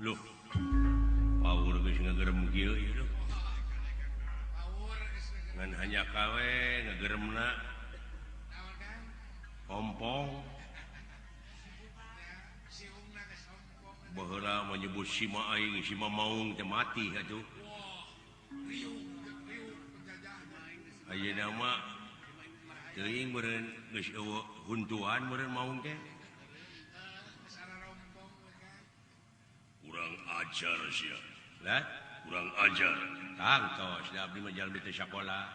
Loh, power geus ngagerem kieu ieu loh. Ngan hanya kawe ngageremna ompong. Baheula menyebut sima aing sima maung teh mati atuh. Ayeuna mah teuing meureun geus eueuh huntuan meureun maung teh. Kurang ajar sia. Lah, kurang ajar. Tangtos da abdi mah jalmi teu sakola.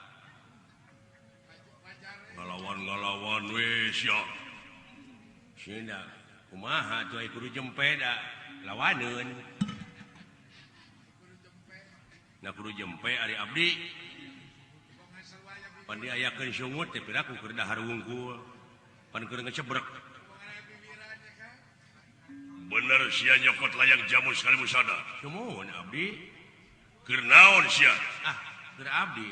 Ngalawan-ngalawan we sia. Cenah kumaha tuh ai kudu jempe da lawaneun. Na kudu jempe ari abdi. Pan diayakeun sungut teh piraku keur dahar wungkul. Pan keur ngecebrek. Bener sia nyokot layang jamu sekali musada. Sumuhun abdi. Keur naon sia? Ah, keur abdi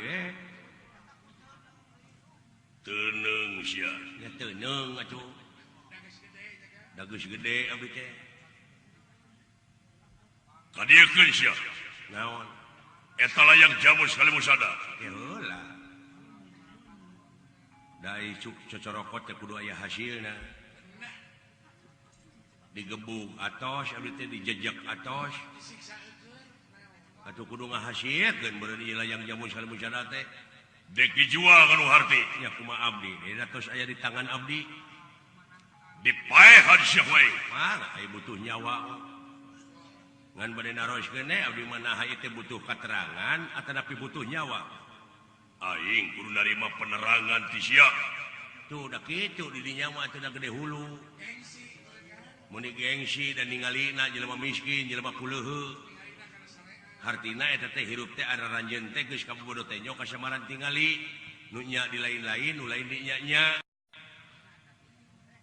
Teuneung sia. Ya teuneung atuh. Da geus gede abdi teh. Kadiekeun sia. Naon? Eta layang jamu sekali musada. Ya heula. Da icuk cocorokot teh kudu aya hasilna. Digebuk atos abdi teh dijejek atos atuh kudu ngahasilkeun beureun ieu layang jamu sekali musada teh dek dijual kanu harti nya kumaha abdi eta tos aya di tangan abdi dipaehan sia wae mangga aya butuh nyawa ngan bade naroskeun abdi mah naha ieu teh butuh katerangan atanapi butuh nyawa aing kudu narima penerangan ti sia tuh da kitu di dinya mah atuh da gede hulu muni gengsi dan ningalina jelema miskin jelema kuleuheu hartina eta teh hirup teh ada ranjeun teh geus kabobodo teh nyok kasamaran tingali nu nya di lain-lain nu lain di nya-nya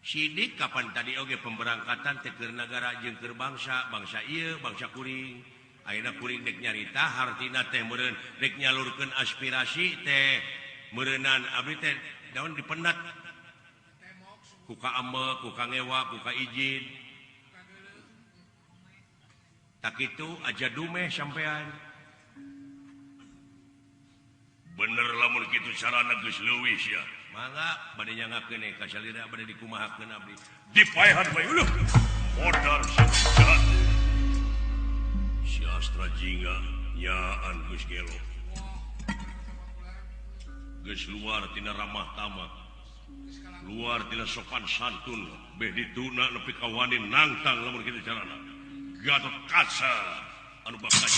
sidik kapan tadi oge pemberangkatan teh keur nagara jeung keur bangsa ieu bangsa kuring ayeuna kuring dek nyarita hartina teh meureun dek nyalurkeun aspirasi teh meureunan abdi teh daun dipendat ku ka ambek ku ka ngewa ku ka izin tak itu aja dumeh sampean bener lamun kitu carana geus leuwih sia mangga bade nyangakeun ka salira bade dikumahakeun abdi dipaehan bae uluh modal jahat si Astra Jingga nyaan geus gelo geus luar tina ramah tamah luar tina sopan santun beh dituna nepi ka wani nangtang lamun kitu carana Gatot Kaca anu bakal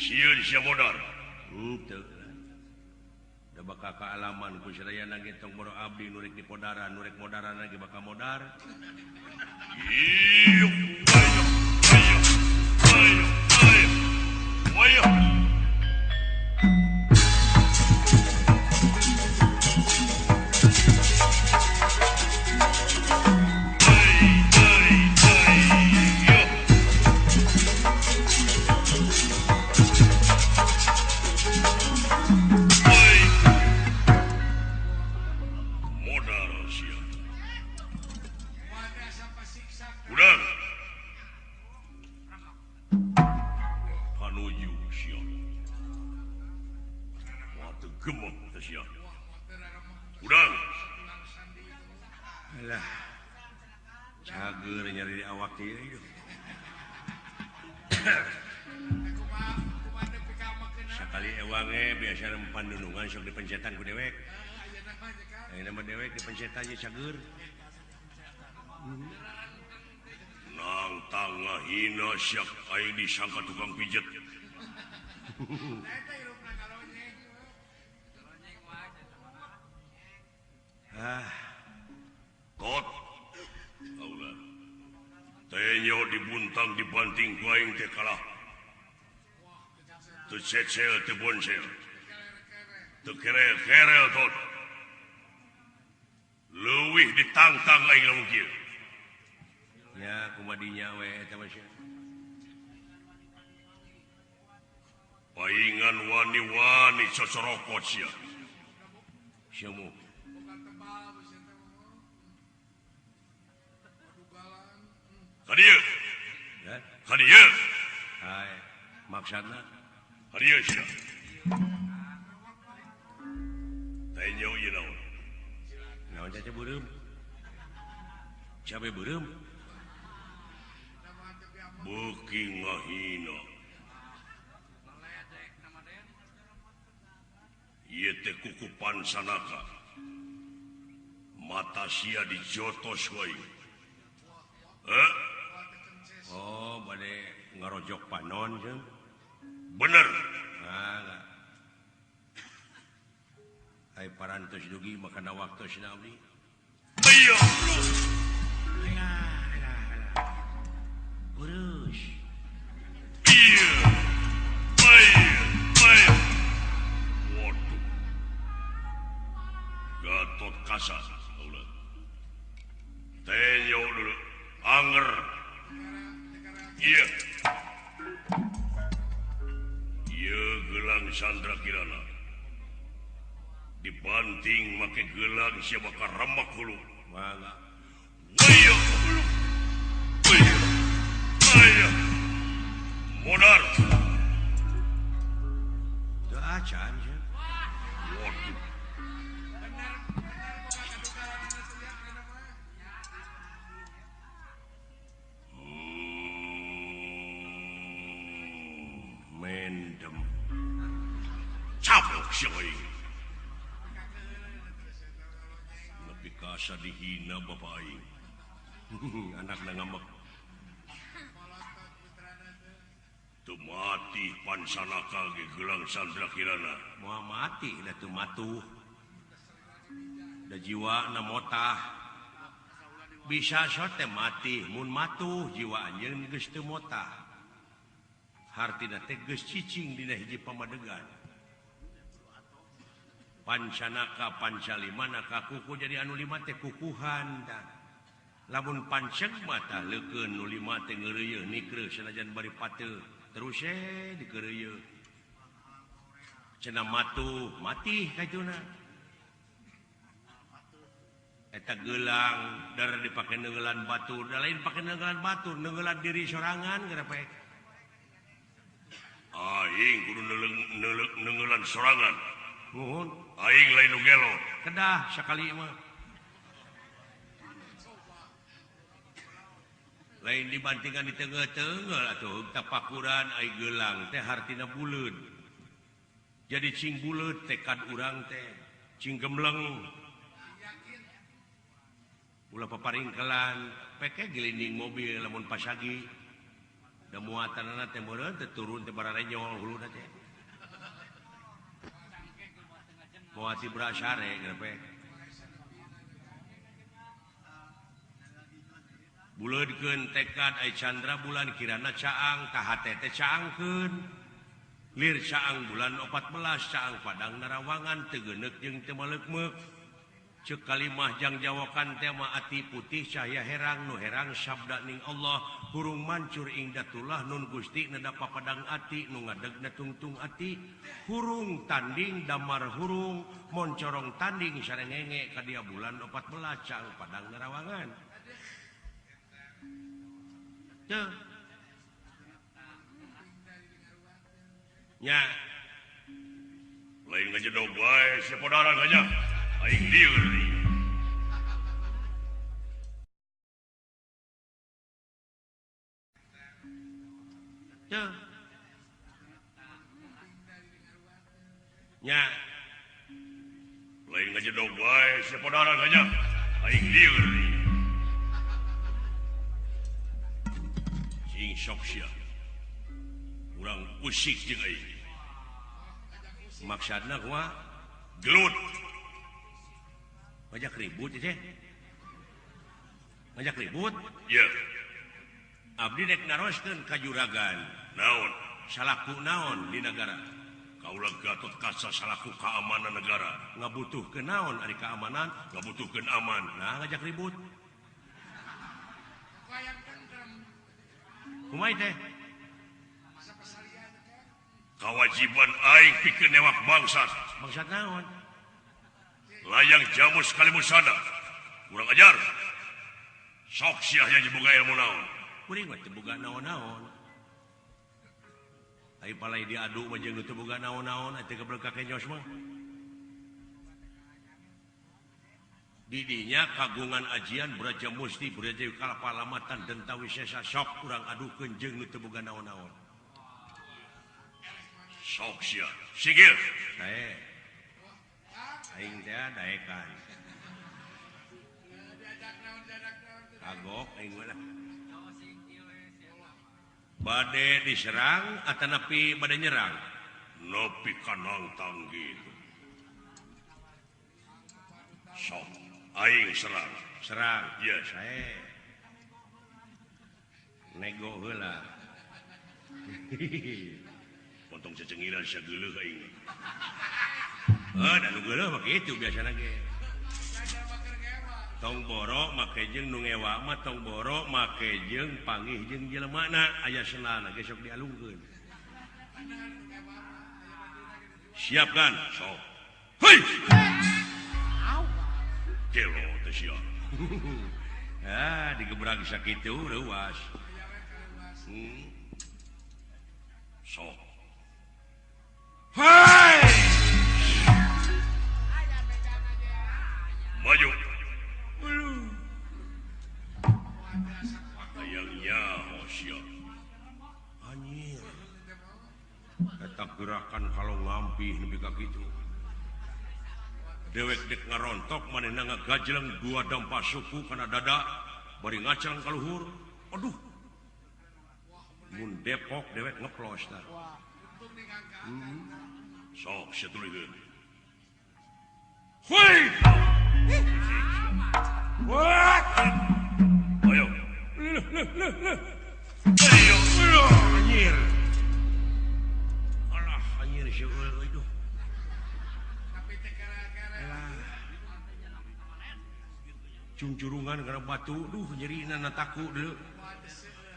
sieun sia modar henteu da bakal kaalaman ku sadayana ge tong boro abdi nu rek dipodaran nu rek modaran ge bakal modar ieu ayo sakali ewange biasa rempan nunungan sok dipencetan ku dewek ayeuna mah dewek dipencetan nya cager nang tangah hina syak aing disangka tukang pijet Kot Aula. Tenyo dibuntang dibanting ku aing teh kalah. Teu cecel teu bonsel. Teu kerel tot. Leuwih ditangtang aing lamun kieu. Ya kumadinya we eta mah sia. Paingan wani-wani cocorokot sia. Sia mu. Kadieu. Ya. Kadieu. Hai, maksudna kadieu sia. Tenyo ieu naon? Naon teh beureum? Cabe beureum? Beuki ngahina. Ieu teh kukupan sanaka. Mata sia dijotos wae. Oh, bade ngarojok panon jeung. Bener. Nah. Ai parantos dugi makana waktosna abdi. Aya. Urus. Iya. Baik. Waduh. Gatot kasar. Ulah. Tenyo dulu. Anger. Iya. Iya gelang Sandra Kirana. Dibanting make gelang siapa karamak hulu. Mangga. Waya hulu. Waya. Modar. Teu acan sia. Waduh. Mendem. Cabok sia we. Lebih kasar dihina bapak aing. Anakna ngambek. Teu mati pansanaka ge gelang Sandra Kirana. Moal mati da teu matuh. Da jiwana motah. Bisa sote mati mun matuh jiwa anjeun geus teu motah. Hartina teh geus cicing dina hiji pamadegan. Pancanaka pancalimanaka kuku jadi anu lima teh kukuhan tah. Lamun panceg mah tah leukeun nu lima teh ngeureuyeuh nikreuh sanajan bari pateu terus dikeureuyeun. Cenah matuh mati kajuna. Eta gelang dar dipake neungelan batur, da lain pake neungelan batur, neungelan diri sorangan garepek. Aing kudu neungelan sorangan. Nuhun. Aing lain nu gelo. Kedah sakali mah. Lain dibantingan di tengah-tengah atuh tapakuran ai gelang teh hartina buleud. Jadi cing buleud tekad urang teh cing gemleng. Ulah paparingkelan peke gelinding mobil lamun pasagi. Da muatanna teh meureun teh turun teh bararenyol huluna teh. Moati brasare grepe. Buleudkeun tekad ai Chandra bulan Kirana caang ka hate teh caangkeun. Lir caang bulan 14 caang Padang Narawangan teu geuneuk jeung teu maleukmeuk. Ceuk kalimah jang jawakan teh mah ati putih cahaya herang nu herang sabda ning Allah hurung mancur ing datullah nun Gusti nada papadang ati nu ngadegna tungtung ati hurung tanding damar hurung moncorong tanding sarengenge ka dia bulan 14 caang Padang Narawangan. Teu. Nya. Lain ngajedog wae saudara ganya. Aing lieur. Teu. Nya. Lain ngajedog wae saudara ganya. Aing lieur. Cing sok sia. Urang usik jeung aing. Maksudna kumaha? Gelut. Ngajak ribut teh. ngajak ribut ya abdi dek naroskeun ka juragan naon salaku naon di negara kaulah Gatot Kaca salaku keamanan negara ngabutuhkeun naon ari keamanan ngabutuhkeun aman nah ngajak ribut kumaha teh kewajiban aing pikeun newak bangsat bangsat naon layang jamu sekali musada kurang ajar sok sia yang diboga ilmu naon kuring mah teu boga naon-naon ai palai diadu mah jeung teu boga naon-naon atuh keblek ka kenyos mah didinya kagungan ajian Braja Musti Braja Kalapalamatan Dentawi Sesa sok urang adukeun jeung teu boga naon-naon sok sia sigil sae aing teh daekan kagok aing mah bade diserang atau napi bade nyerang nepi ka nangtang gitu sok aing serang ya sae nego heula potong cecengiran sia geuleuh aing dan geuleuh mah kitu biasana ge tong borok make jeung nu ngewa mah tong borok make jeung panggih jeung jelemana aya senana ge sok dialungkeun siapkan sok hei kelo teh sia digebrag sakitu leuwas sok hei maju ayangnya sia anjir eta gerakan kalau ngampih nepi ka kitu dewek dek ngarontok manehna ngagajleng dua dampak suku kana dada bari ngacang ka luhur aduh mun Depok dewek ngeplos tah sok sia tulikeun hoi what ayo ayo anjir alah anjir sia itu cungcurungan karena batu duh nyerina na taku deuleu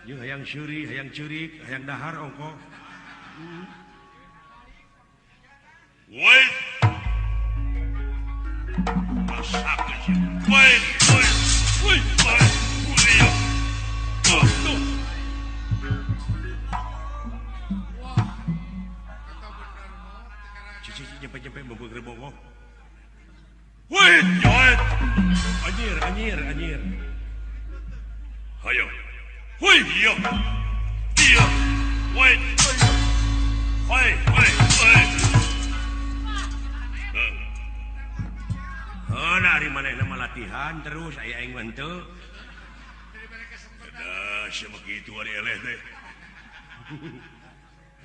jeung hayang seuri hayang ceurik hayang dahar ongko wait rasakeun sia wait ya tuh cici nyampe-nyampe membeug bongo wait anjir ayo woi iya wait dari manehna mah latihan terus aya aing mah henteu da sia begitu ari eleh teh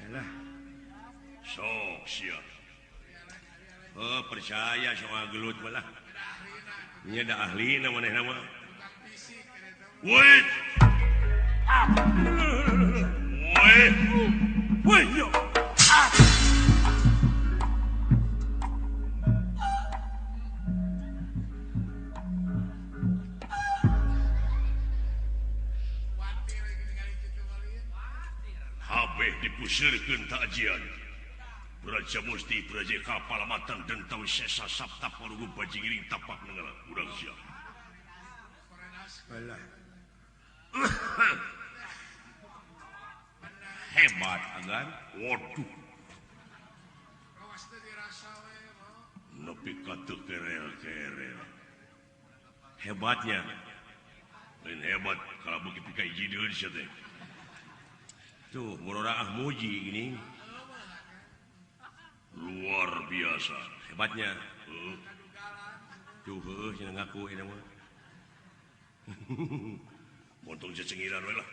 alah sok sia percaya sama gelut malah nya da ahli na manehna mah wait yo habeh dipusirkeun tajian Braja Musti Braja Kalapalamatan Dentawi Sesa Sapta Parugu Bajingiring tapak nengalah urang sia alah hebat agan waduh nepi ka teu kerel hebatnya lain hebat kalau beuki pikai jideun sia teh tuh murorah muji gini luar biasa hebatnya tuh cenah ngaku eta mah montong cecengiran we lah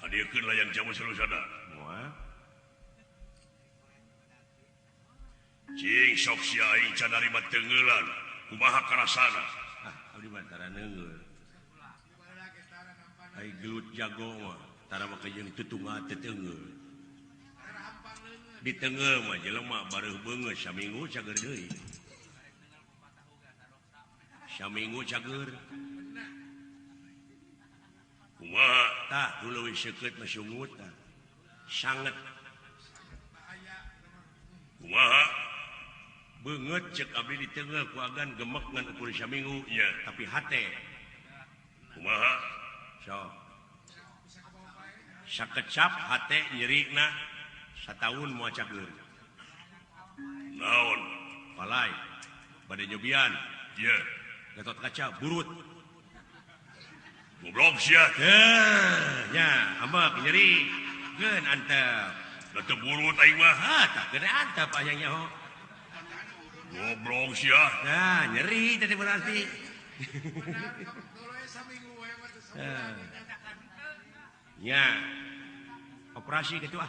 kadiekeun layang jamu sarusada moal cing sok sia aing can narima teungeulan kumaha karasana abdi mah tara neungeul. Ai gelut jago mah tara make jeung tutunga teu teungeul. Di teungeu mah jelema bareuh beungeut saminggu cager deui. Saminggu cager. Kumaha? Tah dulu seukeut mah sungut tah. Sanget. Kumaha? Beungeut ceuk abdi di teungeu ku agan gemek ngan ukur saminggu Nya. tapi hate. Kumaha? So. Sakecap hate nyerina sataun moal cager. Naon? Palai. Bade nyobian. Ye. Gatot kaca burut. Goblok sia. Nya, ambek nyeri. Geun antep. Da teu burut aing mah. Ah, tak kena antep ayangnya ho. Goblok sia. Nah, nyeri tadi berarti. Ya. Operasi gitu ah.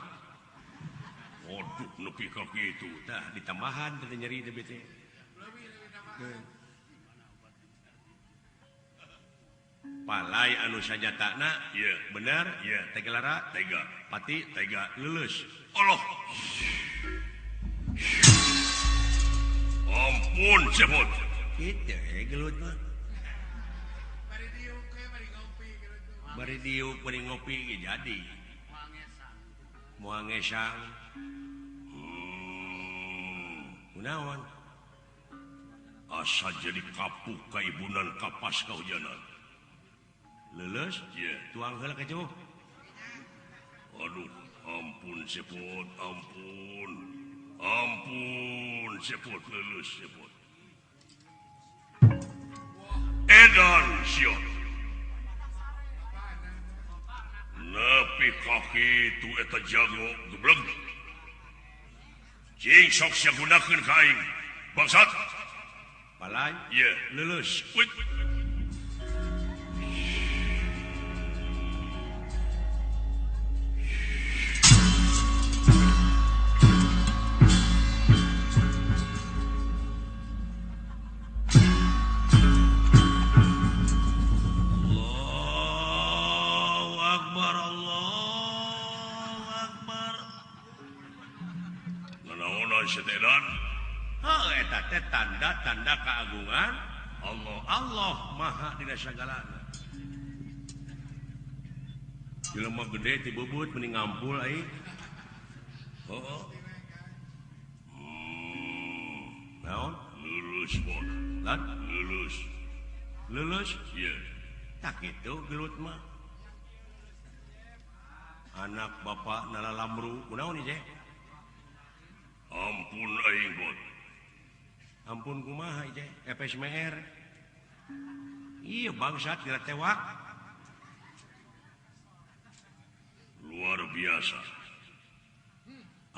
Waduh, nepi ka kitu. Tah ditambahan tadi nyeri teh bete. Palai anu sajatana Ye. bener Ye. tegelara Tega. pati Tega. lulus. Allah. Ampun, cepot. Kitu gelut mah. Bari diuk bari ngopi ge jadi. Moal ngesang. Kunaon? Asa jadi kapuk kaibunan kapas kahujanan. Lulus? Ye. Tuang heula ka jauh. Aduh, ampun cepot, ampun. Ampun cepot, lulus cepot. Edan siot. Nepi kaki itu eta jago gebleng. Cing sok sia gunakeun ka aing. Bangsat. Palai? Ye. Lulus. Wait. Allahu Akbar, Allahu Akbar. Nanaonan setedan. Oh, eta teh tanda-tanda keagungan Allah. Allah Maha dina sagalana. Jelema gede ti bubut mending ngampul ai. Oh. Naon? Lulus pot. Lan Lulus. lulus Ye. tak kitu gelut mah. Anak bapak nalalamru kunaon ieu? Ampun aing bot. Ampun kumaha ieu? Epes meer. Iya bangsat dina tewak. Luar biasa.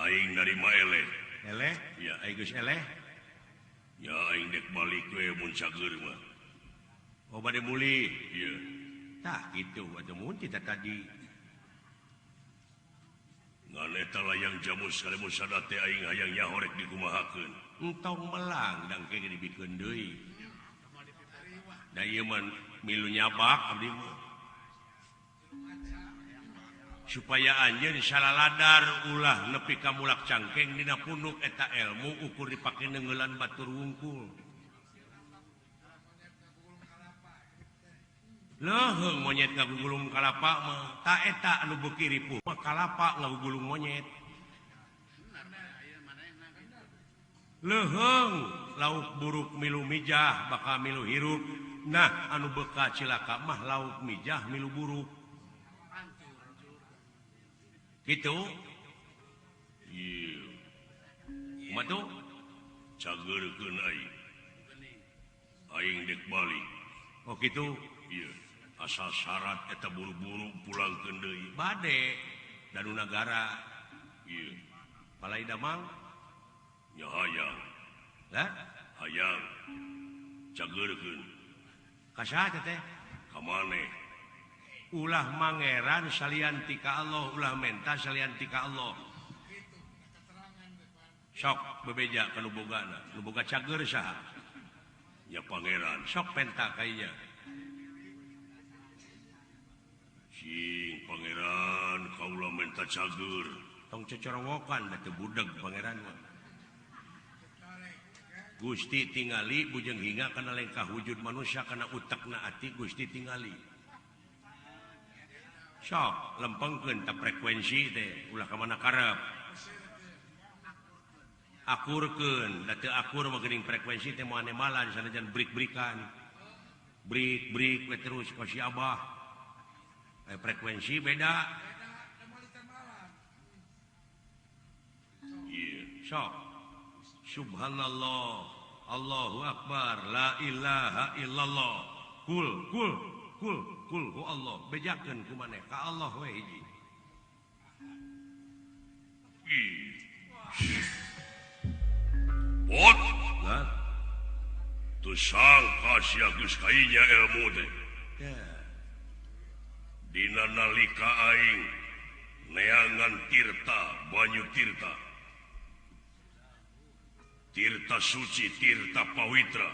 Aing narima eleh. Eleh? Ya. Ai geus eleh. Ya aing dek balik we mun cager mah. Oh bade muli. Iya. Tah kitu atuh mun kita tadi. Ngan eta layang jamu sakalimun sadate aing hayang nyahorek dikumahakeun. Entong melang dang kege dibikeun deui. Da ieu mah milu nyabak abdi mah. Supaya anjeun salaladar ulah nepi ka mulak cangkeng dina punduk eta ilmu ukur dipake neungeulan batur wungkul. Leuheung monyet ngagugulung kalapa mah ta eta anu beuki ripuh mah kalapa ngagugulung monyet. Leuheung lauk buruk milu mijah bakal milu hirup. Nah anu beuka cilaka mah lauk mijah milu buruk. Gitu. Iya. Kumaha tuh? Cagerkeun aing. Aing dek balik. Oh gitu. Iya. Asal syarat eta buru-buru pulangkeun deui. Bade danu nagara. Iya. Palai damang. Nya hayang. Lah, Hayang. Cagerkeun. kasaha teh? Ka maneh. Ulah mangeran salian ti ka Allah, ulah menta salian ti ka Allah. Sok bebeja ka nu bogana, nu boga cager saha? ya pangeran sok penta kayaknya sing pangeran kaula menta cager tong cocorowokan da teu budeg pangeran mah Gusti tingali bujeng hingga kana lengkah wujud manusia kana utakna ati Gusti tingali sok lempengkeun ta frekuensi teh ulah ka mana karep akurkeun da teu akur mah geuning frekuensi teh moal nemalan sanajan brik-brikan brik we terus ka si Abah frekuensi beda sok subhanallah Allahu akbar la ilaha illallah kul ku Allah bejakeun ku maneh ka Allah we hiji Bot nah tu sangka sia geus kainya ilmu teh ya dina nalika aing neangan tirta banyu tirta suci tirta pawitra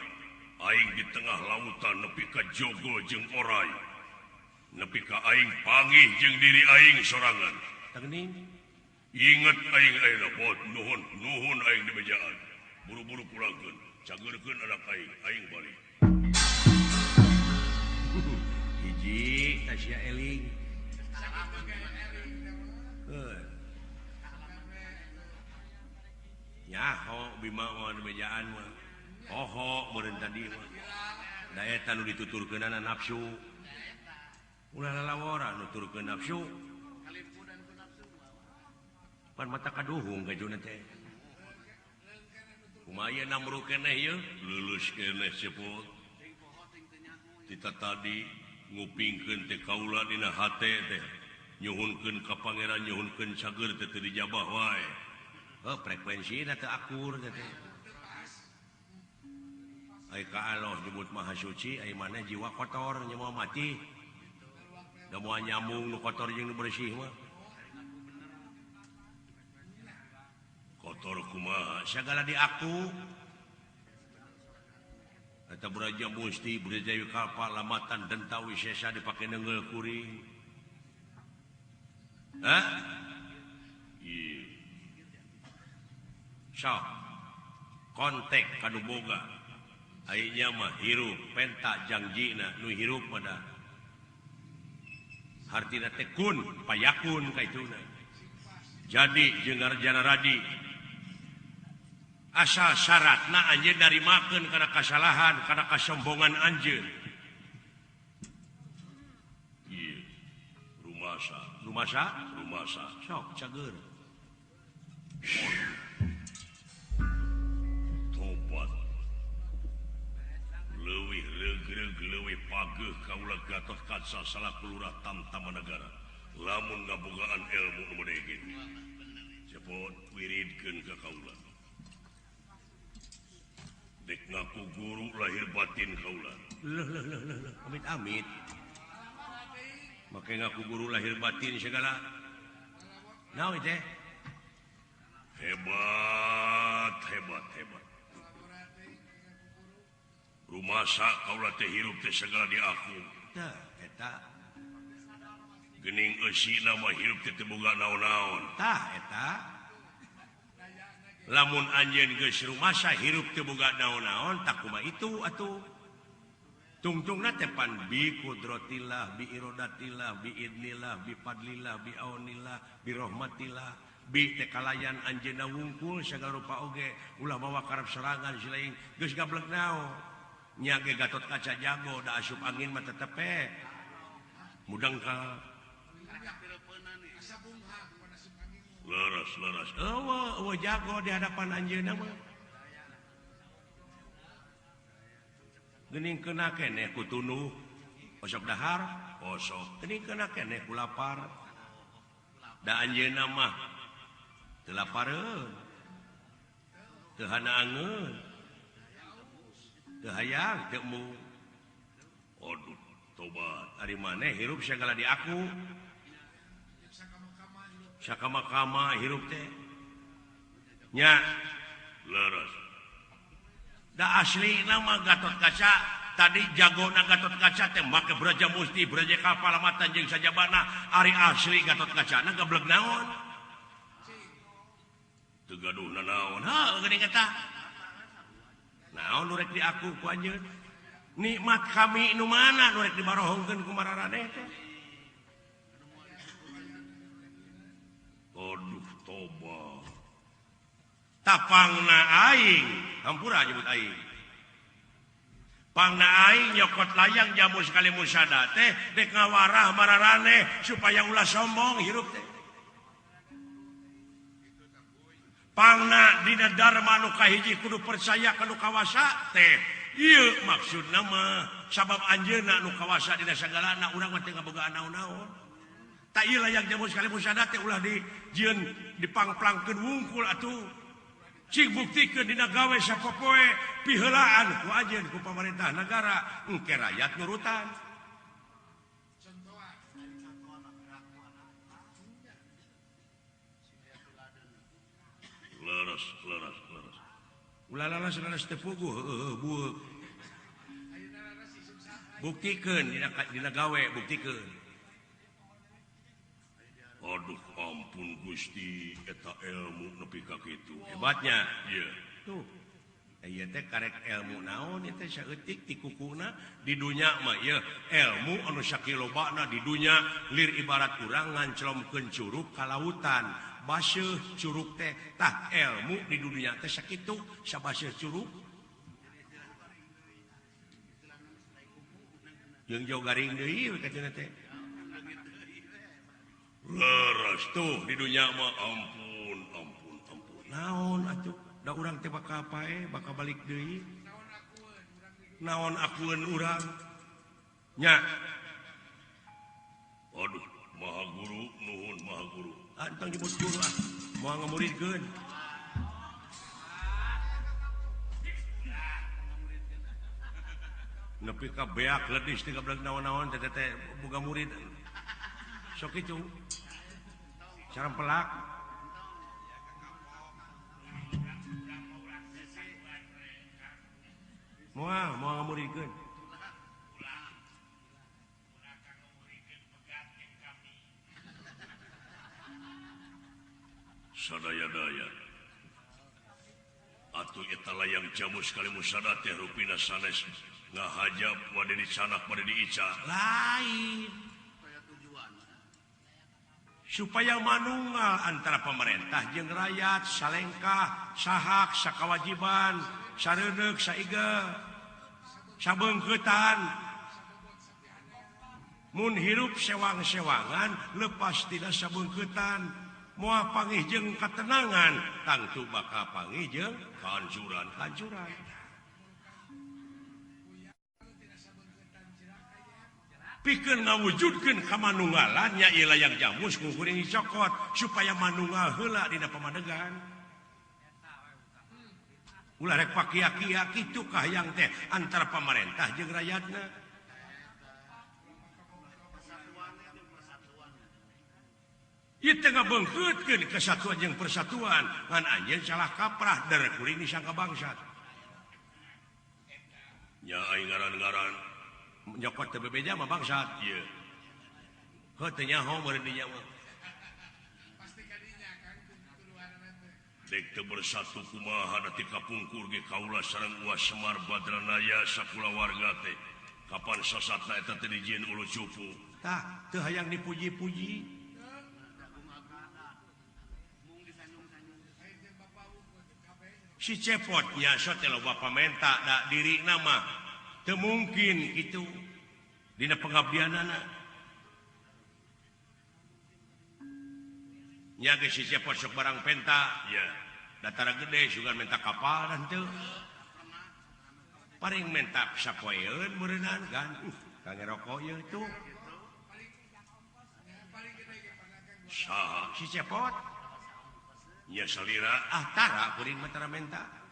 aing di tengah lautan nepi ka jogo jeung orai nepi ka aing panggih jeung diri aing sorangan teuning inget aing ayeuna bot nuhun aing di bejaan buru-buru pulangkeun cageurkeun anak aing balik hiji tasya eling nyaho bima mah bejaan mah hoho meureun tadi mah da eta nu dituturkeunana nafsu ulah lalawara nuturkeun nafsu pan mata kaduhung gajuna teh kumaha namru keneh ieu lulus keneh cepot kita tadi ngupingkeun teh kaula dina hate teh nyuhunkeun ka pangeran nyuhunkeun cager teh teu dijabah wae frekuensi teu akur teh ai ka Allah nyebut maha suci ai mana jiwa kotor nya mau mati da moal nyambung nu kotor jeung nu bersih mah kotor kumaha segala di aku eta Braja Musti Braja Kalpa lamatan denta wisesa dipake neungeul kuring so kontek kanu boga ayeuna mah hirup penta jangjina nu hirup pada hartina teh kun payakun kaituna jadi jeung ngarjana radi asal syaratna anjeun narimakeun kana kasalahan kana kasombongan anjeun ieu rumasa rumasa sok cager tobat leuwih regreg leuwih pageuh kaula Gatot Kaca salaku lurah tamtama negara lamun ngabogaan ilmu nu medegin cepot wiridkeun ka kaula dek ngaku guru lahir batin kaula amit make ngaku guru lahir batin segala naon teh hebat rumasa kaula teh hirup teh segala di aku tah eta geuning eusina mah hirup teh teu boga naon-naon tah eta lamun anjeun geus rumasa hirup teu boga naon-naon tak kumaha itu atuh tungtungna teh pan bi qudratillah bi iradatillah bi idnillah bi fadlillah bi aunillah bi rahmatillah bi teh kalayan anjeunna wungkul sagala rupa oge ulah mawa karep serangan silaing geus gablek naon nya ge Gatot Kaca jago da asup angin mah tetep mudeng ka laras eueuh jago di hadapan anjeunna mah geuning keuna keneh ku tunuh osok dahar kosong geuning keuna keneh ku lapar da anjeunna mah teu lapareun teu hanaangeun teu hayang teu mu aduh tobat ari maneh hirup segala di aku sakama-kama hirup teh nya laras asli nama Gatot Kaca tadi jago na Gatot Kaca teh make Braja Musti Braja Kapalamatan jeung sajabana ari asli Gatot Kaca na gablek naon teu gaduhna naon geuning eta naon nu rek di aku ku anjeun nikmat kami nu mana nu rek dibarohongkeun ku mararane teh aduh toba tapangna aing hampura nyebut aing pangna aing nyokot layang jamu sekali musada teh dek ngawarah mararane supaya ulah sombong hirup teh pangna dina dharma nu kahiji kudu percaya kana kawasa teh ieu maksudna mah sabab anjeunna nu kawasa dina sagalana urang mah teu ngaboga naon-naon tak ieu layang jamu sekali musada teh ulah dijieun dipangplangkeun wungkul atuh cing buktikeun dina gawe sapopoe piheulaan ku anjeun ku pamarentah negara engke rakyat nurutan leres ulah laras teu puguh bueuk buktikeun dina gawe buktikeun aduh ampun Gusti eta ilmu nepi ka kitu hebatnya ieu tuh ieu teh karek ilmu naon ieu teh saeutik ti kukuna di dunya mah ieu ilmu anu sakilobana di dunya lir ibarat urang nganclomkeun curug ka lautan baseuh curug teh tah ilmu di dunia teh sakitu sabaseuh curug jeung jauh garing deui katuna teh leres tuh di dunia mah ampun naon atuh da urang teh bakal pae bakal balik deui naon akueun urang nya aduh maha guru nuhun maha guru antang nyebut guru moal ngamuridkeun nepi ka beak ledis teh gablek naon-naon teh boga murid sok kitu sareng pelak moal ngamuridkeun sadaya-daya atuh eta layang jamu sekali musada teh rupina sanes ngahajab wade di sanak wade di ica lain supaya manunggal antara pemerintah jeung rakyat salengkah sahak sakawajiban sareuneuh saiga sabeungkeutan mun hirup sewang-sewangan lepas tidak sabeungkeutan moal panggih jeung katenangan tangtu bakal panggih jeung kehancuran pikeun ngawujudkeun kamanunggalan nya ieu layang jamus kuring cokot supaya manunggal heula dina pamadegan ulah rek pakia-kia kitu kahayang teh antara pemerintah jeung rakyatna ieu teh ngabeungkeutkeun kesatuan jeung persatuan ngan anjeun salah kaprah dari kuring disangka bangsat nya aing ngaran-ngaran nyokot teu bebeja mah bangsat ieu heuh teu nyaho meureun dinya mah dek teu bersatu kumaha da ti kapungkur ge kaula sareng Uas Semar Badranaya sakulawarga teh kapan sasatna eta teh dijieun ulu cupu tah teu hayang dipuji-puji si cepotnya so teh loba pamenta da diri nama teu mungkin itu dina pengabdianana nya ge si cepot sok barang penta ya datara gede sugan menta kapal dan teu paring menta sapoeun meureunana kan kangge rokok ieu tuh saha si cepot nya salira tara kuring matara menta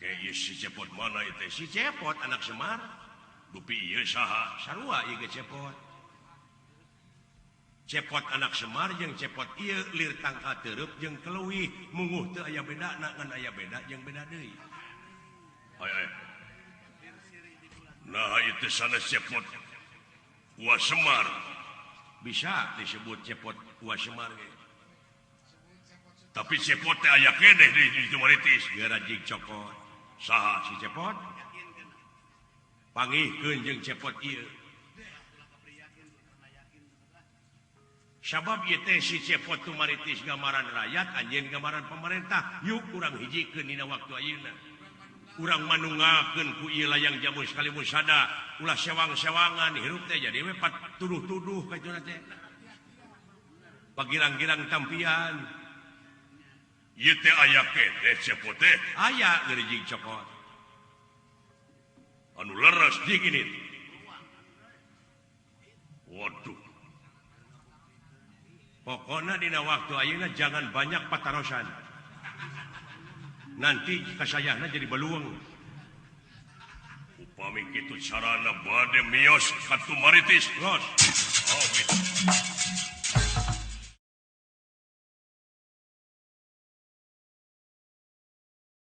kayak ieu si cepot mana ieu si cepot anak Semar dupi ieu saha sarua ieu ge cepot cepot anak Semar yang cepot lir tangka terep yang keluwi munguh teu aya beda ngan aya beda yang beda deui. Nah itu sana cepot Wah Semar Bisa disebut cepot Wah Semar ge. tapi cepot teh aya keneh di itu maritis Geura jig cokot. saha Si cepot pangihkeun jeung cepot ieu. Sabab ieu teh si cepot tu maritis gambaran rakyat, anjeun gambaran pemerintah. Yuk urang hijikeun dina waktu ayeuna. Urang manungakeun ku ieu layang jamu sekali musada, ulah sewang-sewangan hirup teh jadi we tuduh-tuduh ka itu teh. Pagirang-girang tampian. ieu teh aya keneh cepot teh Aya geura jig cokot. anu leres jeung ini waduh Pokoknya dina waktu ayeuna jangan banyak patarosan. Nanti kasayahna jadi beluang. upami kitu carana bade mios ka tu maritis Los. amin